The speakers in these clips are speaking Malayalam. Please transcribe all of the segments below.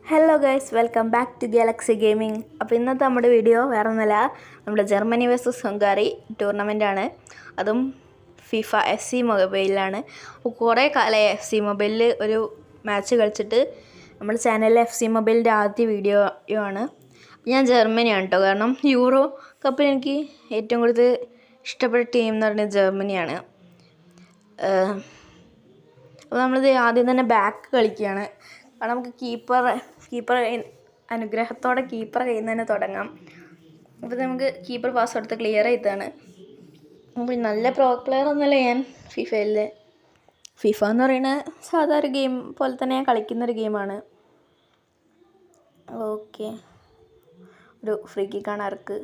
Hello guys, welcome back to Galaxy Gaming. അപ്പോൾ ഇന്നത്തെ നമ്മുടെ വീഡിയോ വേറെ ഒന്നുമല്ല, നമ്മുടെ ജർമ്മനി വേഴ്സസ് ഹംഗാറി ടൂർണമെൻറ്റാണ്. അതും ഫിഫ FC മൊബൈലിലാണ്. അപ്പോൾ കുറേ കാലമായി FC മൊബൈലിൽ ഒരു മാച്ച് കളിച്ചിട്ട് നമ്മുടെ ചാനലിൽ FC മൊബൈലിൻ്റെ ആദ്യ വീഡിയോ ആണ്. ഞാൻ ജർമ്മനിയാണ് കേട്ടോ, കാരണം യൂറോ കപ്പിൽ എനിക്ക് ഏറ്റവും കൂടുതൽ ഇഷ്ടപ്പെട്ട ടീം എന്ന് പറയുന്നത് ജർമ്മനിയാണ്. അപ്പോൾ നമ്മളിത് ആദ്യം തന്നെ ബാക്ക് കളിക്കുകയാണ്. കാരണം നമുക്ക് കീപ്പർ അനുഗ്രഹത്തോടെ കീപ്പർ കയ്യിൽ നിന്ന് തന്നെ തുടങ്ങാം. അപ്പോൾ നമുക്ക് കീപ്പർ പാസ് കൊടുത്ത് ക്ലിയർ ചെയ്തതാണ്. അപ്പോൾ നല്ല പ്രോ പ്ലെയർ ഒന്നുമല്ല ഞാൻ ഫിഫ എന്ന് പറയുന്നത് സാധാരണ ഗെയിം പോലെ തന്നെ ഞാൻ കളിക്കുന്നൊരു ഗെയിമാണ്. ഓക്കെ, ഒരു ഫ്രീ കിക്കാണ് ആർക്ക്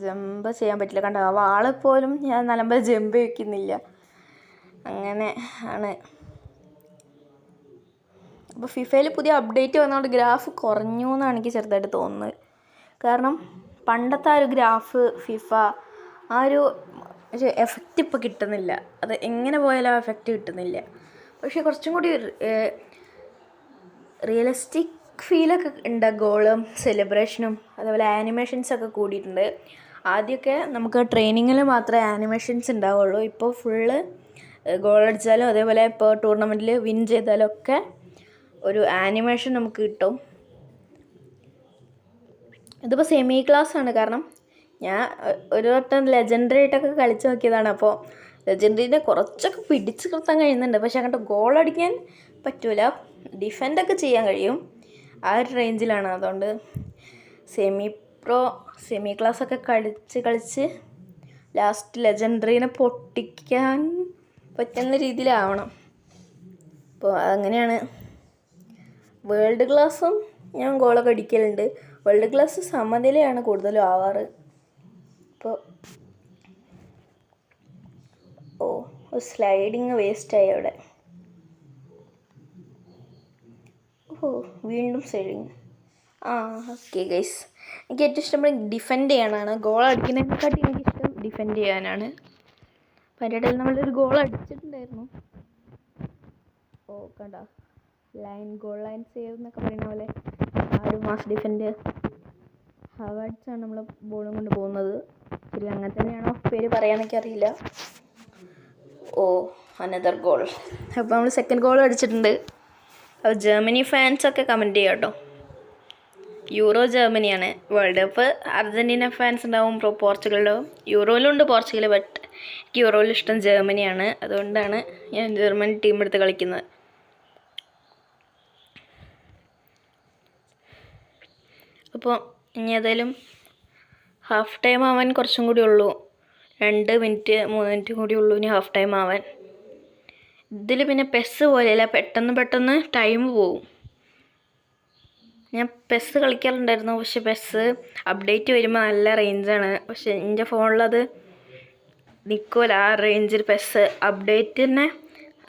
ജമ്പ് ചെയ്യാൻ പറ്റില്ല. കണ്ടോ, ആ വാളെപ്പോലും ഞാൻ നല്ലപോലെ ജമ്പ് വയ്ക്കുന്നില്ല. അങ്ങനെ ആണ്. അപ്പോൾ ഫിഫയിൽ പുതിയ അപ്ഡേറ്റ് വന്നതുകൊണ്ട് ഗ്രാഫ് കുറഞ്ഞു എന്നാണ് എനിക്ക് ചെറുതായിട്ട് തോന്നുന്നത്. കാരണം പണ്ടത്തെ ആ ഒരു ഗ്രാഫ് ഫിഫ ആ ഒരു എഫക്റ്റ് ഇപ്പോൾ കിട്ടുന്നില്ല. അത് എങ്ങനെ പോയാലും ആ എഫക്റ്റ് കിട്ടുന്നില്ല. പക്ഷേ കുറച്ചും കൂടി റിയലിസ്റ്റിക് ഫീലൊക്കെ ഉണ്ട്. ഗോളും സെലിബ്രേഷനും അതേപോലെ ആനിമേഷൻസൊക്കെ കൂടിയിട്ടുണ്ട്. ആദ്യമൊക്കെ നമുക്ക് ട്രെയിനിങ്ങിൽ മാത്രമേ ആനിമേഷൻസ് ഉണ്ടാവുള്ളൂ. ഇപ്പോൾ ഫുള്ള് ഗോളടിച്ചാലും അതേപോലെ ഇപ്പോൾ ടൂർണമെൻറ്റിൽ വിൻ ചെയ്താലും ഒക്കെ ഒരു ആനിമേഷൻ നമുക്ക് കിട്ടും. ഇതിപ്പോൾ സെമി ക്ലാസ് ആണ്. കാരണം ഞാൻ ഒരു വട്ടം ലെജൻഡറി ആയിട്ടൊക്കെ കളിച്ച് നോക്കിയതാണ്. അപ്പോൾ ലെജൻഡറിനെ കുറച്ചൊക്കെ പിടിച്ച് നിർത്താൻ കഴിയുന്നുണ്ട്. പക്ഷെ അങ്ങോട്ട് ഗോളടിക്കാൻ പറ്റൂല. ഡിഫെൻഡൊക്കെ ചെയ്യാൻ കഴിയും. ആ ഒരു റേഞ്ചിലാണ്. അതുകൊണ്ട് സെമി ക്ലാസ്സൊക്കെ കളിച്ച് ലാസ്റ്റ് ലെജൻഡറീനെ പൊട്ടിക്കാൻ പറ്റുന്ന രീതിയിലാവണം. അപ്പോൾ അങ്ങനെയാണ്. വേൾഡ് ക്ലാസ്സും ഞാൻ ഗോളൊക്കെ അടിക്കലുണ്ട്. വേൾഡ് ക്ലാസ് സമനിലയാണ് കൂടുതലും ആവാറ്. ഇപ്പോൾ സ്ലൈഡിങ് വേസ്റ്റായി അവിടെ. വീണ്ടും സ്ലൈഡിങ്. ഓക്കെ ഗൈസ്, എനിക്ക് ഏറ്റവും ഇഷ്ടം ഡിഫെൻഡ് ചെയ്യാനാണ്. ഗോൾ അടിക്കുന്നതിനെക്കാട്ടി എനിക്കിഷ്ടം ഡിഫെൻഡ് ചെയ്യാനാണ്. അപ്പോൾ അതിൻ്റെ ഇടയിൽ നമ്മളൊരു ഗോൾ അടിച്ചിട്ടുണ്ടായിരുന്നു. കണ്ടോ, ഗോൾ ലൈൻ സേവ് എന്നൊക്കെ പറയുന്ന പോലെ ആ ഒരു മാസ് ഡിഫെൻഡ് ഹവാർഡ്സാണ് നമ്മൾ ബോളും കൊണ്ട് പോകുന്നത്. ശരി, അങ്ങനെ തന്നെയാണോ പേര് പറയാനൊക്കെ അറിയില്ല. Another goal. അപ്പോൾ നമ്മൾ സെക്കൻഡ് ഗോൾ അടിച്ചിട്ടുണ്ട്. അപ്പോൾ ജർമ്മനി ഫാൻസൊക്കെ കമൻറ്റ് ചെയ്യാം കേട്ടോ. യൂറോ ജർമ്മനിയാണ്. വേൾഡ് കപ്പ് അർജൻറ്റീന ഫാൻസ് ഉണ്ടാവും, പോർച്ചുഗലുണ്ടാവും. യൂറോയിലുണ്ട് പോർച്ചുഗൽ, ബട്ട് എനിക്ക് യൂറോയിൽ ഇഷ്ടം ജർമ്മനിയാണ്. അതുകൊണ്ടാണ് ഞാൻ ജർമ്മനി ടീം എടുത്ത് കളിക്കുന്നത്. അപ്പോൾ ഇനി ഏതായാലും ഹാഫ് ടൈം ആവാൻ കുറച്ചും കൂടി ഉള്ളൂ. 2 മിനിറ്റ് 3 മിനിറ്റ് കൂടി ഉള്ളൂ ഇനി ഹാഫ് ടൈം ആവാൻ. ഇതിൽ പിന്നെ പെസ് പോലെയല്ല, പെട്ടെന്ന് ടൈം പോവും. ഞാൻ പെസ് കളിക്കാറുണ്ടായിരുന്നു, പക്ഷെ പെസ് അപ്ഡേറ്റ് വരുമ്പോൾ നല്ല റേഞ്ചാണ്. പക്ഷെ എൻ്റെ ഫോണിലത് നിൽക്കില്ല ആ റേഞ്ചിൽ. പെസ് അപ്ഡേറ്റ് തന്നെ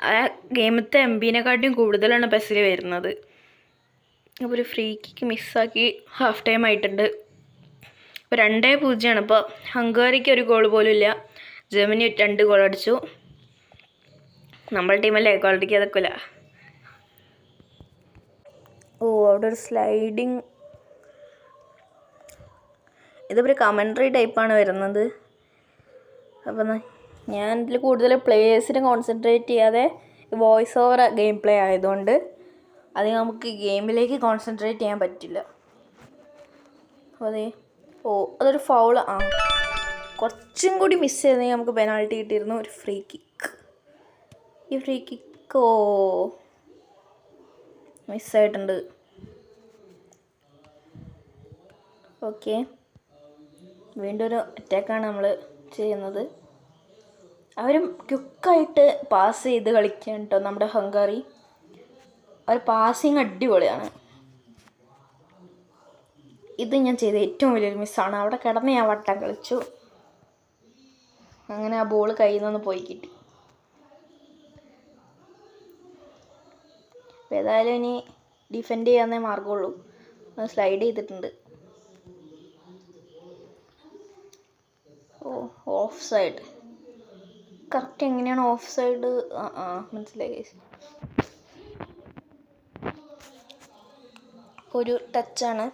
ആ ഗെയിമത്തെ MB-നെക്കാട്ടിയും കൂടുതലാണ് പെസ്സിൽ വരുന്നത്. അപ്പോൾ ഒരു ഫ്രീ കിക്ക് മിസ്സാക്കി ഹാഫ് ടൈം ആയിട്ടുണ്ട്. ഇപ്പോൾ 2-0. അപ്പോൾ ഹംഗാറിക്ക് ഒരു ഗോൾ പോലും ഇല്ല. ജർമ്മനി 2 ഗോൾ അടിച്ചു. നമ്മുടെ ടീമല്ലേ, ഗോൾ അടിക്കാതൊക്കില്ല. അവിടെ ഒരു സ്ലൈഡിങ്. ഇതിപ്പോൾ ഒരു കമൻട്രി ടൈപ്പാണ് വരുന്നത്. അപ്പം ഞാൻ ഇതിൽ കൂടുതൽ പ്ലേയേഴ്സിനെ കോൺസെൻട്രേറ്റ് ചെയ്യാതെ വോയിസ് ഓവർ ഗെയിം പ്ലേ ആയതുകൊണ്ട് അത് നമുക്ക് ഗെയിമിലേക്ക് കോൺസെൻട്രേറ്റ് ചെയ്യാൻ പറ്റില്ല. അതൊരു ഫൗൾ. കുറച്ചും കൂടി മിസ് ചെയ്തെങ്കിൽ നമുക്ക് പെനാൾട്ടി കിട്ടിയിരുന്നു. ഒരു ഫ്രീ കിക്ക്. ഈ ഫ്രീ കിക്ക് മിസ്സായിട്ടുണ്ട്. ഓക്കെ, വീണ്ടും ഒരു അറ്റാക്കാണ് നമ്മൾ ചെയ്യുന്നത്. അവരും ക്വിക്കായിട്ട് പാസ് ചെയ്ത് കളിക്കുകയാണ് കേട്ടോ നമ്മുടെ ഹംഗാറി. ഒരു പാസിങ് അടിപൊളിയാണ്. ഇത് ഞാൻ ചെയ്ത ഏറ്റവും വലിയൊരു മിസ്സാണ്. അവിടെ കിടന്ന് ഞാൻ വട്ടം കളിച്ചു. അങ്ങനെ ആ ബോൾ കയ്യിൽ നിന്ന് പോയി കിട്ടി. അപ്പോൾ ഏതായാലും ഇനി ഡിഫെൻഡ് ചെയ്യാന്നേ മാർഗമുള്ളൂ. സ്ലൈഡ് ചെയ്തിട്ടുണ്ട്. Of side. കറക്റ്റ് എങ്ങനെയാണ് ഓഫ് സൈഡ്? മനസ്സിലായി. ഒരു ടച്ചാണ്.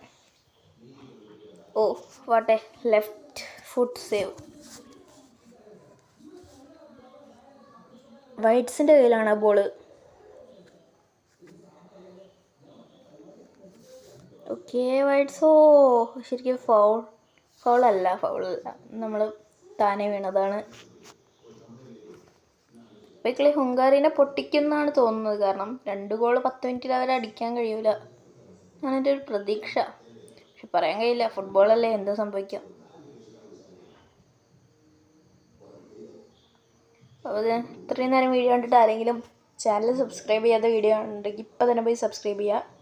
ഓ വാട്ടെ ലെഫ്റ്റ് ഫുട്ട് സേവ്. വൈറ്റ്സിൻ്റെ കയ്യിലാണ് ബോള്. Okay whites. ഓ ശരിക്കും ഫൗളല്ല നമ്മൾ താനെ വീണതാണ്. ഇപ്പോൾ കളി ഹംഗാറിനെ പൊട്ടിക്കുമെന്നാണ് തോന്നുന്നത്. കാരണം 2 ഗോൾ 10 മിനിറ്റിൽ അവരെ അടിക്കാൻ കഴിയൂല എന്നാണ് എൻ്റെ ഒരു പ്രതീക്ഷ. പക്ഷെ പറയാൻ കഴിയില്ല, ഫുട്ബോളല്ലേ, എന്ത് സംഭവിക്കാം. അപ്പോൾ ഇത്രയും നേരം വീഡിയോ കണ്ടിട്ട് ആരെങ്കിലും ചാനൽ സബ്സ്ക്രൈബ് ചെയ്യാത്ത വീഡിയോ ഉണ്ടെങ്കിൽ ഇപ്പം തന്നെ പോയി സബ്സ്ക്രൈബ് ചെയ്യുക.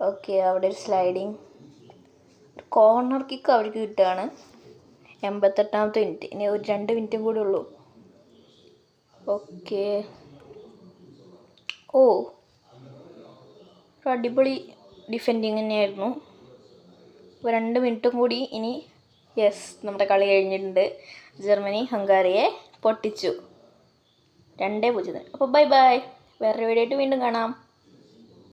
ഓക്കെ, അവിടെ ഒരു സ്ലൈഡിങ്, ഒരു കോർണർ കിക്ക് അവർക്ക് കിട്ടുകയാണ്. 88ാമത്തെ മിനിറ്റ്. ഇനി ഒരു 2 മിനിറ്റും കൂടി ഉള്ളൂ. ഓക്കെ. ഓ അടിപൊളി ഡിഫെൻഡിങ് തന്നെയായിരുന്നു. ഇപ്പോൾ 2 മിനിറ്റും കൂടി ഇനി. യെസ്, നമ്മുടെ കളി കഴിഞ്ഞിട്ടുണ്ട്. ജർമ്മനി ഹംഗാറിയെ പൊട്ടിച്ചു 2-0. അപ്പോൾ ബൈ ബൈ. വേറൊരു വീഡിയോ ആയിട്ട് വീണ്ടും കാണാം.